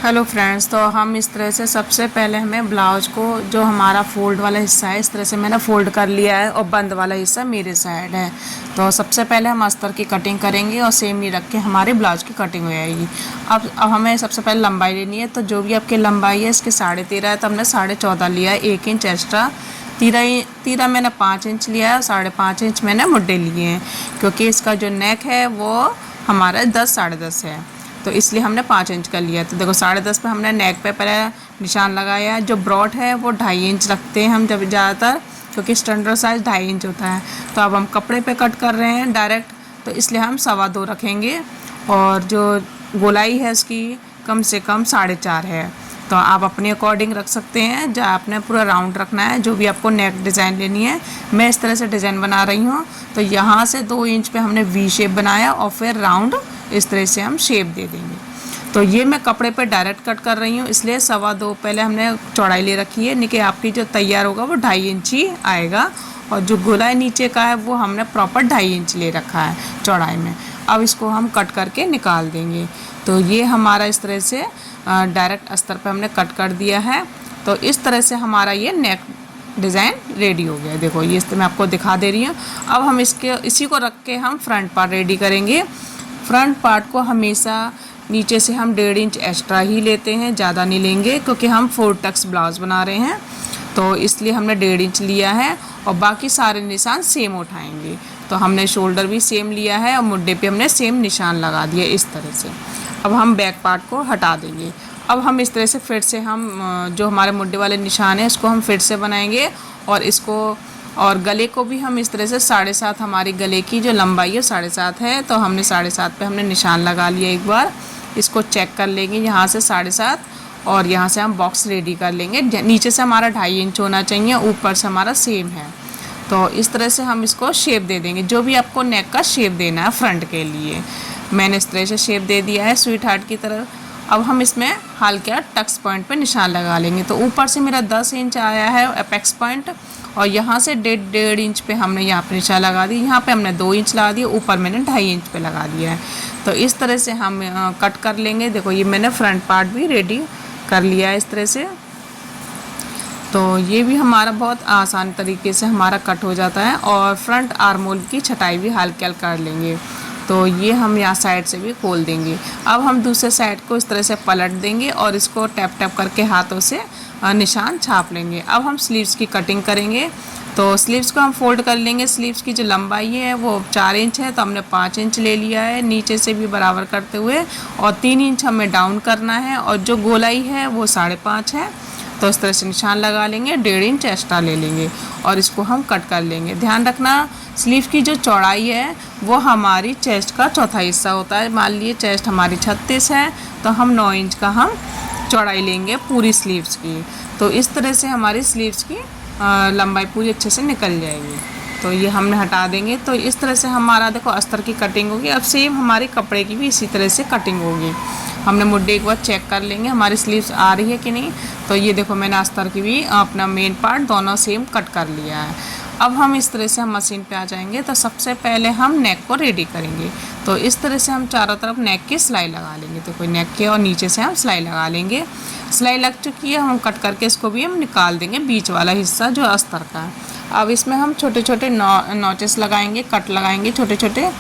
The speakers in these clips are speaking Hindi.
हेलो फ्रेंड्स, तो हम इस तरह से सबसे पहले हमें ब्लाउज को जो हमारा फोल्ड वाला हिस्सा है इस तरह से मैंने फोल्ड कर लिया है और बंद वाला हिस्सा मेरे साइड है। तो सबसे पहले हम अस्तर की कटिंग करेंगे और सेम नहीं रख के हमारे ब्लाउज की कटिंग हो जाएगी। अब हमें सबसे पहले लंबाई लेनी है, तो जो भी आपकी लंबाई है इसके 13.5 है, तो हमने 14.5 लिया है, 1 इंच एक्स्ट्रा। तीरा मैंने 5 इंच लिया है, 5.5 इंच मैंने मुड्डे लिए हैं क्योंकि इसका जो नेक है वो हमारा 10 10.5 है, तो इसलिए हमने 5 इंच का लिया। तो देखो 10.5 पे हमने नेक पे पहले निशान लगाया है। जो ब्रॉड है वो 2.5 इंच रखते हैं हम जब ज़्यादातर, क्योंकि स्टैंडर्ड साइज़ 2.5 इंच होता है। तो अब हम कपड़े पे कट कर रहे हैं डायरेक्ट, तो इसलिए हम 2.25 रखेंगे और जो गोलाई है उसकी कम से कम 4.5 है। तो आप अपने अकॉर्डिंग रख सकते हैं, जहाँ आपने पूरा राउंड रखना है। जो भी आपको नेक डिज़ाइन लेनी है, मैं इस तरह से डिज़ाइन बना रही हूँ। तो यहाँ से 2 इंच पे हमने वी शेप बनाया और फिर राउंड इस तरह से हम शेप दे देंगे। तो ये मैं कपड़े पे डायरेक्ट कट कर रही हूँ, इसलिए 2.25 पहले हमने चौड़ाई ले रखी है। नहीं आपकी जो तैयार होगा वो 2.5 इंच ही आएगा, और जो गोलाई नीचे का है वो हमने प्रॉपर 2.5 इंच ले रखा है चौड़ाई में। अब इसको हम कट करके निकाल देंगे। तो ये हमारा इस तरह से डायरेक्ट अस्तर पे हमने कट कर दिया है। तो इस तरह से हमारा ये नेक डिज़ाइन रेडी हो गया। देखो ये मैं आपको दिखा दे रही हूँ। अब हम इसी को रख के हम फ्रंट पार्ट रेडी करेंगे। फ्रंट पार्ट को हमेशा नीचे से हम 1.5 इंच एक्स्ट्रा ही लेते हैं, ज़्यादा नहीं लेंगे क्योंकि हम 4 टक्स ब्लाउज बना रहे हैं, तो इसलिए हमने 1.5 इंच लिया है और बाकी सारे निशान सेम उठाएंगे। तो हमने शोल्डर भी सेम लिया है और मुड्डे पे हमने सेम निशान लगा दिया इस तरह से। अब हम बैक पार्ट को हटा देंगे। अब हम इस तरह से फिर से हम जो हमारे मुड्डे वाले निशान है इसको हम फिर से बनाएंगे, और इसको और गले को भी हम इस तरह से 7.5, हमारी गले की जो लंबाई है 7.5 है, तो हमने 7.5 पे हमने निशान लगा लिया। एक बार इसको चेक कर लेंगे, यहाँ से 7.5 और यहाँ से हम बॉक्स रेडी कर लेंगे। नीचे से हमारा 2.5 इंच होना चाहिए, ऊपर से हमारा सेम है। तो इस तरह से हम इसको शेप दे देंगे। जो भी आपको नेक का शेप देना है फ्रंट के लिए, मैंने इस तरह से शेप दे दिया है स्वीट हार्ट की तरह। अब हम इसमें हल्का टक्स पॉइंट पे निशान लगा लेंगे। तो ऊपर से मेरा 10 इंच आया है अपेक्स पॉइंट, और यहाँ से 1.5 इंच पे हमने यहाँ पे निशान लगा दी। यहाँ पे हमने 2 इंच लगा दिया, ऊपर मैंने 2.5 इंच पे लगा दिया है। तो इस तरह से हम कट कर लेंगे। देखो ये मैंने फ्रंट पार्ट भी रेडी कर लिया है इस तरह से। तो ये भी हमारा बहुत आसान तरीके से हमारा कट हो जाता है। और फ्रंट आर्म होल की छटाई भी हल्के हल्के कर लेंगे। तो ये हम यहाँ साइड से भी खोल देंगे। अब हम दूसरे साइड को इस तरह से पलट देंगे और इसको टैप टैप करके हाथों से निशान छाप लेंगे। अब हम स्लीव्स की कटिंग करेंगे। तो स्लीव्स को हम फोल्ड कर लेंगे। स्लीव्स की जो लंबाई है वो 4 इंच है, तो हमने 5 इंच ले लिया है नीचे से भी बराबर करते हुए, और 3 इंच हमें डाउन करना है, और जो गोलाई है वो 5.5 है। तो इस तरह से निशान लगा लेंगे, 1.5 इंच एक्स्ट्रा ले लेंगे और इसको हम कट कर लेंगे। ध्यान रखना स्लीव की जो चौड़ाई है वो हमारी चेस्ट का चौथा हिस्सा होता है। मान लीजिए चेस्ट हमारी 36 है, तो हम 9 इंच का हम चौड़ाई लेंगे पूरी स्लीव्स की। तो इस तरह से हमारी स्लीव्स की लंबाई पूरी अच्छे से निकल जाएगी। तो ये हमने हटा देंगे। तो इस तरह से हमारा देखो अस्तर की कटिंग होगी। अब सेम हमारे कपड़े की भी इसी तरह से कटिंग होगी। हमने मुड्डे एक बार चेक कर लेंगे हमारी स्लीव्स आ रही है कि नहीं। तो ये देखो मैंने अस्तर की भी अपना मेन पार्ट दोनों सेम कट कर लिया है। अब हम इस तरह से हम मशीन पे आ जाएंगे। तो सबसे पहले हम नेक को रेडी करेंगे। तो इस तरह से हम चारों तरफ नेक की सिलाई लगा लेंगे। तो कोई नेक के और नीचे से हम सिलाई लगा लेंगे। सिलाई लग चुकी है, हम कट करके इसको भी हम निकाल देंगे, बीच वाला हिस्सा जो अस्तर का है। अब इसमें हम छोटे छोटे नॉचेस लगाएंगे, कट लगाएंगे छोटे छोटे,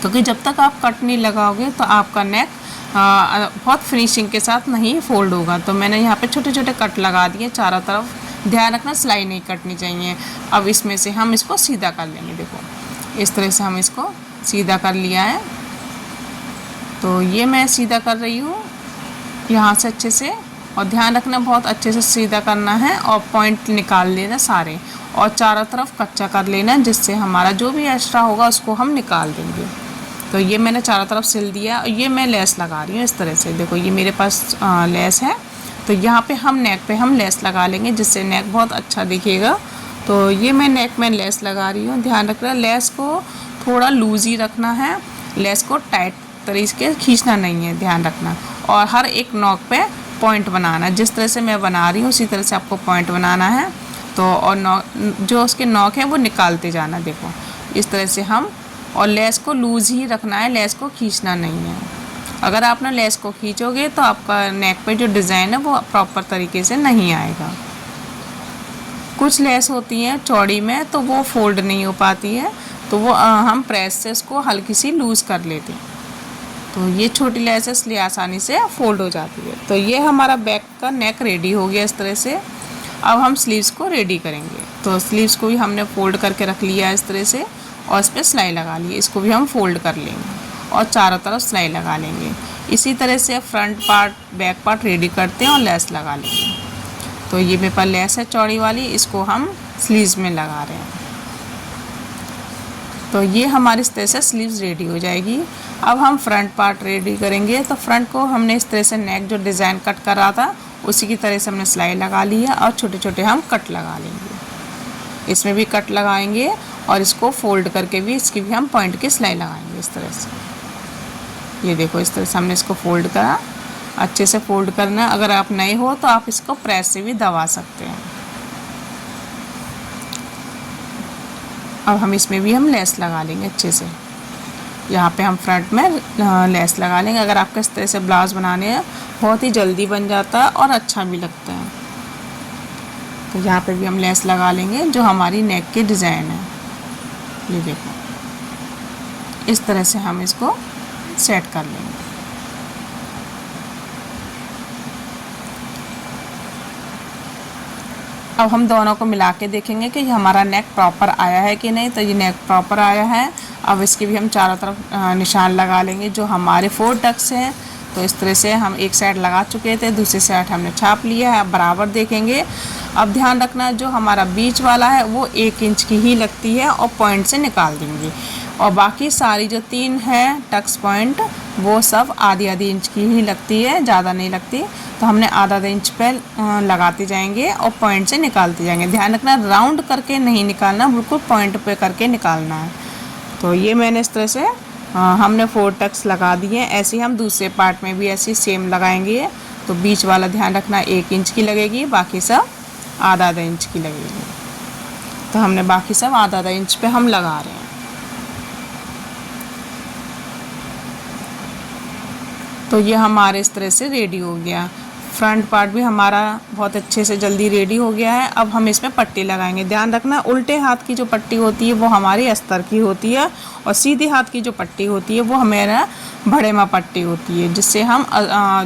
क्योंकि जब तक आप कट नहीं लगाओगे तो आपका नेक बहुत फिनिशिंग के साथ नहीं फोल्ड होगा। तो मैंने यहाँ पे छोटे छोटे कट लगा दिए चारों तरफ। ध्यान रखना सिलाई नहीं कटनी चाहिए। अब इसमें से हम इसको सीधा कर लेंगे। देखो इस तरह से हम इसको सीधा कर लिया है। तो ये मैं सीधा कर रही हूँ यहाँ से अच्छे से, और ध्यान रखना बहुत अच्छे से सीधा करना है और पॉइंट निकाल लेना सारे, और चारों तरफ कच्चा कर लेना, जिससे हमारा जो भी एक्स्ट्रा होगा उसको हम निकाल देंगे। तो ये मैंने चारों तरफ सिल दिया। और ये मैं लेस लगा रही हूँ इस तरह से। देखो ये मेरे पास लेस है, तो यहाँ पे हम नेक पे हम लेस लगा लेंगे, जिससे नेक बहुत अच्छा दिखेगा। तो ये मैं नेक में लेस लगा रही हूँ। ध्यान रखना लेस को थोड़ा लूज ही रखना है, लेस को टाइट तरीके खींचना नहीं है, ध्यान रखना। और हर एक नॉक पे पॉइंट बनाना है। जिस तरह से मैं बना रही हूँ उसी तरह से आपको पॉइंट बनाना है। तो और जो उसके नॉक है वो निकालते जाना। देखो इस तरह से हम, और लेस को लूज़ ही रखना है, लेस को खींचना नहीं है। अगर आपने लेस को खींचोगे तो आपका नेक पे जो डिज़ाइन है वो प्रॉपर तरीके से नहीं आएगा। कुछ लेस होती हैं चौड़ी में तो वो फोल्ड नहीं हो पाती है, तो वो हम प्रेस से उसको हल्की सी लूज़ कर लेते हैं, तो ये छोटी लेस है इसलिए आसानी से फोल्ड हो जाती है। तो ये हमारा बैक का नेक रेडी हो गया इस तरह से। अब हम स्लीव्स को रेडी करेंगे, तो स्लीव्स को भी हमने फोल्ड करके रख लिया है इस तरह से और इस पर सिलाई लगा ली। इसको भी हम फोल्ड कर लेंगे और चारों तरफ सिलाई लगा लेंगे। इसी तरह से front part back part ready करते हैं और लेस लगा लेंगे। तो ये मेरे पास लेस है चौड़ी वाली, इसको हम स्लीव्स में लगा रहे हैं। तो ये हमारी इस तरह से स्लीव्स रेडी हो जाएगी। अब हम फ्रंट पार्ट रेडी करेंगे। तो फ्रंट को हमने इस तरह से नेक जो डिज़ाइन कट कर रहा था उसी की तरह से हमने सिलाई लगा ली है और छोटे छोटे हम कट लगा लेंगे। इसमें भी कट लगाएंगे और इसको फोल्ड करके भी इसकी भी हम पॉइंट की सिलाई लगाएंगे इस तरह से। ये देखो इस तरह से हमने इसको फोल्ड करा, अच्छे से फोल्ड करना है। अगर आप नए हो तो आप इसको प्रेस से भी दबा सकते हैं। अब हम इसमें भी हम लेस लगा लेंगे अच्छे से। यहाँ पे हम फ्रंट में लेस लगा लेंगे। अगर आपको इस तरह से ब्लाउज़ बनाने हैं बहुत ही जल्दी बन जाता है और अच्छा भी लगता है। तो यहाँ पे भी हम लेस लगा लेंगे जो हमारी नेक की डिज़ाइन है। ये देखो इस तरह से हम इसको सेट कर लेंगे। अब हम दोनों को मिला के देखेंगे कि ये हमारा नेक प्रॉपर आया है कि नहीं। तो ये नेक प्रॉपर आया है। अब इसके भी हम चारों तरफ निशान लगा लेंगे जो हमारे 4 टक्स हैं। तो इस तरह से हम एक साइड लगा चुके थे, दूसरी साइड हमने छाप लिया है। अब बराबर देखेंगे। अब ध्यान रखना जो हमारा बीच वाला है वो 1 इंच की ही लगती है और पॉइंट से निकाल देंगे, और बाकी सारी जो 3 है टक्स पॉइंट वो सब आधी आधी इंच की ही लगती है, ज़्यादा नहीं लगती। तो हमने आधा इंच पे लगाते जाएंगे और पॉइंट से निकालते जाएंगे। ध्यान रखना राउंड करके नहीं निकालना, बिल्कुल पॉइंट पे करके निकालना है। तो ये मैंने इस तरह से हमने 4 टक्स लगा दिए। ऐसे ही हम दूसरे पार्ट में भी ऐसे सेम लगाएंगे। तो बीच वाला ध्यान रखना 1 इंच की लगेगी, बाकी सब आधा इंच की लगेगी। तो हमने बाकी सब आधा इंच पे हम लगा रहे हैं। तो ये हमारे इस तरह से रेडी हो गया। फ्रंट पार्ट भी हमारा बहुत अच्छे से जल्दी रेडी हो गया है। अब हम इसमें पट्टी लगाएंगे। ध्यान रखना उल्टे हाथ की जो पट्टी होती है वो हमारी अस्तर की होती है, और सीधे हाथ की जो पट्टी होती है वो हमारा भड़ेमा पट्टी होती है, जिससे हम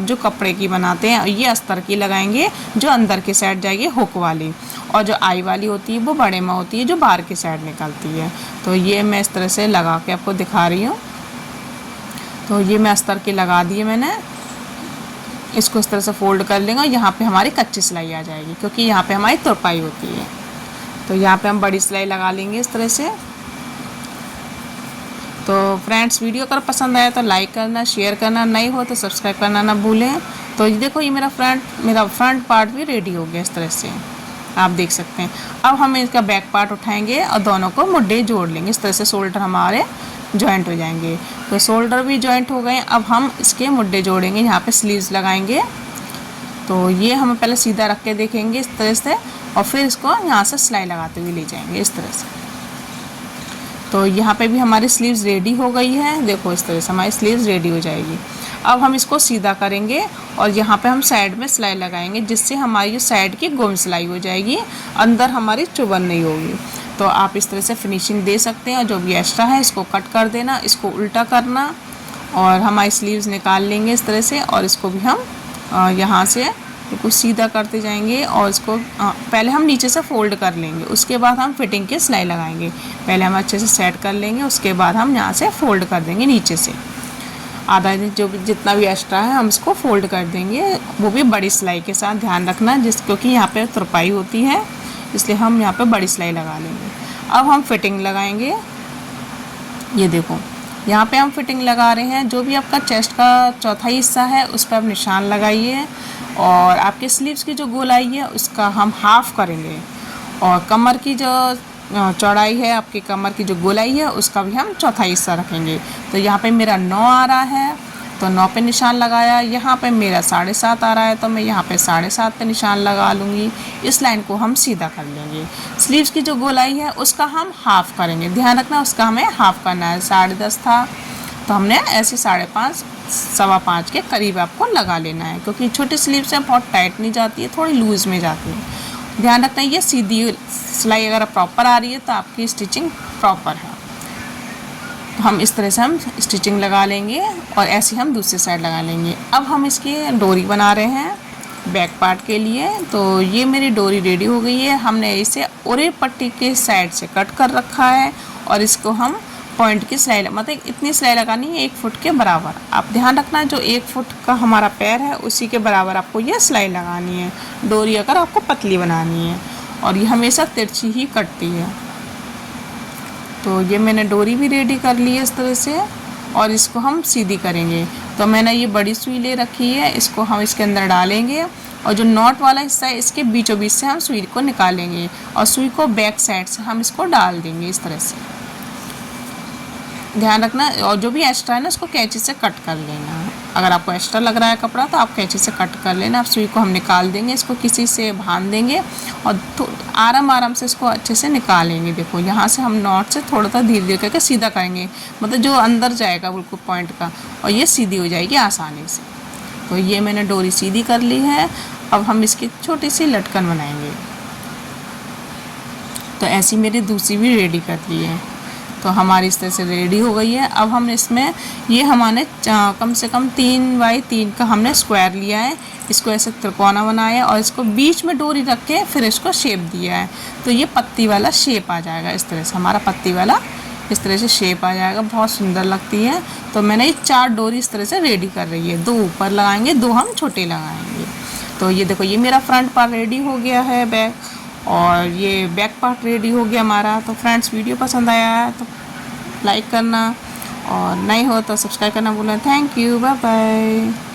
जो कपड़े की बनाते हैं ये अस्तर की लगाएंगे जो अंदर की साइड जाएगी हुक वाली, और जो आई वाली होती है वो भड़ेमा होती है जो बाहर की साइड निकलती है। तो ये मैं इस तरह से लगा के आपको दिखा रही हूँ। तो ये मैं अस्तर की लगा दिए मैंने। इसको इस तरह से फोल्ड कर लेंगे और यहाँ पे हमारी कच्ची सिलाई आ जाएगी, क्योंकि यहाँ पे हमारी तुरपाई होती है। तो यहाँ पे हम बड़ी सिलाई लगा लेंगे इस तरह से। तो फ्रेंड्स वीडियो अगर पसंद आया तो लाइक करना, शेयर करना, नए हो तो सब्सक्राइब करना ना भूलें। तो ये देखो ये मेरा फ्रंट पार्ट भी रेडी हो गया इस तरह से, आप देख सकते हैं। अब हम इसका बैक पार्ट उठाएंगे और दोनों को मुड्ढे जोड़ लेंगे इस तरह से। शोल्डर हमारे जॉइंट हो जाएंगे। तो शोल्डर भी जॉइंट हो गए। अब हम इसके मुड्ढे जोड़ेंगे, यहाँ पे स्लीव्स लगाएंगे। तो ये हम पहले सीधा रख के देखेंगे इस तरह से, और फिर इसको यहाँ से सिलाई लगाते हुए ले जाएंगे इस तरह से। तो यहाँ पे भी हमारी स्लीव्स रेडी हो गई है। देखो इस तरह से हमारी स्लीव्स रेडी हो जाएगी। अब हम इसको सीधा करेंगे और यहाँ पे हम साइड में सिलाई लगाएंगे, जिससे हमारी साइड की गुम सिलाई हो जाएगी, अंदर हमारी चुभन नहीं होगी। तो आप इस तरह से फिनिशिंग दे सकते हैं। और जो भी एक्स्ट्रा है इसको कट कर देना, इसको उल्टा करना और हमारी स्लीव्स निकाल लेंगे इस तरह से। और इसको भी हम यहाँ से बिल्कुल सीधा करते जाएंगे और इसको पहले हम नीचे से फोल्ड कर लेंगे, उसके बाद हम फिटिंग की सिलाई लगाएंगे। पहले हम अच्छे से सेट कर लेंगे, उसके बाद हम यहाँ से फोल्ड कर देंगे नीचे से। आधा जो जितना भी एक्स्ट्रा है हम इसको फोल्ड कर देंगे, वो भी बड़ी सिलाई के साथ। ध्यान रखना क्योंकि यहाँ पे तुरपाई होती है, इसलिए हम यहाँ पे बड़ी सिलाई लगा लेंगे। अब हम फिटिंग लगाएंगे। ये देखो यहाँ पे हम फिटिंग लगा रहे हैं। जो भी आपका चेस्ट का चौथाई हिस्सा है उस पर आप निशान लगाइए, और आपके स्लीव्स की जो गोलाई है उसका हम हाफ करेंगे, और कमर की जो चौड़ाई है, आपकी कमर की जो गोलाई है उसका भी हम चौथाई हिस्सा रखेंगे। तो यहाँ पे मेरा 9 आ रहा है तो 9 पे निशान लगाया। यहाँ पे मेरा 7.5 आ रहा है तो मैं यहाँ पे 7.5 पे निशान लगा लूँगी। इस लाइन को हम सीधा कर लेंगे। स्लीव्स की जो गोलाई है उसका हम हाफ करेंगे। ध्यान रखना उसका हमें हाफ करना है। 10.5 था तो हमने ऐसे 5.5 5.25 के करीब आपको लगा लेना है, क्योंकि छोटी स्लीव से बहुत टाइट नहीं जाती है, थोड़ी लूज़ में जाती है। ध्यान रखना ये सीधी सिलाई अगर प्रॉपर आ रही है तो आपकी स्टिचिंग प्रॉपर है। तो हम इस तरह से हम स्टिचिंग लगा लेंगे और ऐसे हम दूसरी साइड लगा लेंगे। अब हम इसकी डोरी बना रहे हैं बैक पार्ट के लिए। तो ये मेरी डोरी रेडी हो गई है। हमने इसे ओरे पट्टी के साइड से कट कर रखा है और इसको हम पॉइंट की सिलाई मतलब इतनी सिलाई लगानी है 1 फुट के बराबर। आप ध्यान रखना जो 1 फुट का हमारा पैर है उसी के बराबर आपको ये सिलाई लगानी है, डोरी अगर आपको पतली बनानी है, और ये हमेशा तिरछी ही कटती है। तो ये मैंने डोरी भी रेडी कर ली है इस तरह से, और इसको हम सीधी करेंगे। तो मैंने ये बड़ी सुई ले रखी है, इसको हम इसके अंदर डालेंगे और जो नॉट वाला हिस्सा है इसके बीचों बीच से हम सुई को निकालेंगे और सुई को बैक साइड से हम इसको डाल देंगे इस तरह से। ध्यान रखना, और जो भी एक्स्ट्रा है ना उसको कैंची से कट कर लेना। अगर आपको एक्स्ट्रा लग रहा है कपड़ा तो आप कैंची से कट कर लेना। अब सुई को हम निकाल देंगे, इसको किसी से बांध देंगे और आराम से इसको अच्छे से निकालेंगे। देखो यहाँ से हम नॉट से थोड़ा धीरे धीरे करके सीधा करेंगे, मतलब जो अंदर जाएगा बिल्कुल पॉइंट का, और ये सीधी हो जाएगी आसानी से। तो ये मैंने डोरी सीधी कर ली है। अब हम इसकी छोटी सी लटकन बनाएंगे। तो ऐसी मेरी दूसरी भी रेडी कर ली है। तो हमारी इस तरह से रेडी हो गई है। अब हम इसमें ये हमने कम से कम 3 बाई 3 का हमने स्क्वायर लिया है, इसको ऐसे त्रिकोना बनाया और इसको बीच में डोरी रख के फिर इसको शेप दिया है। तो ये पत्ती वाला शेप आ जाएगा इस तरह से, हमारा पत्ती वाला इस तरह से शेप आ जाएगा, बहुत सुंदर लगती है। तो मैंने ये 4 डोरी इस तरह से रेडी कर रही है, 2 ऊपर लगाएंगे, 2 हम छोटे लगाएंगे। तो ये देखो ये मेरा फ्रंट पार्ट रेडी हो गया है बैक, और ये बैक पार्ट रेडी हो गया हमारा। तो फ्रेंड्स वीडियो पसंद आया है तो लाइक करना और नहीं हो तो सब्सक्राइब करना भूलें। Thank you, bye bye.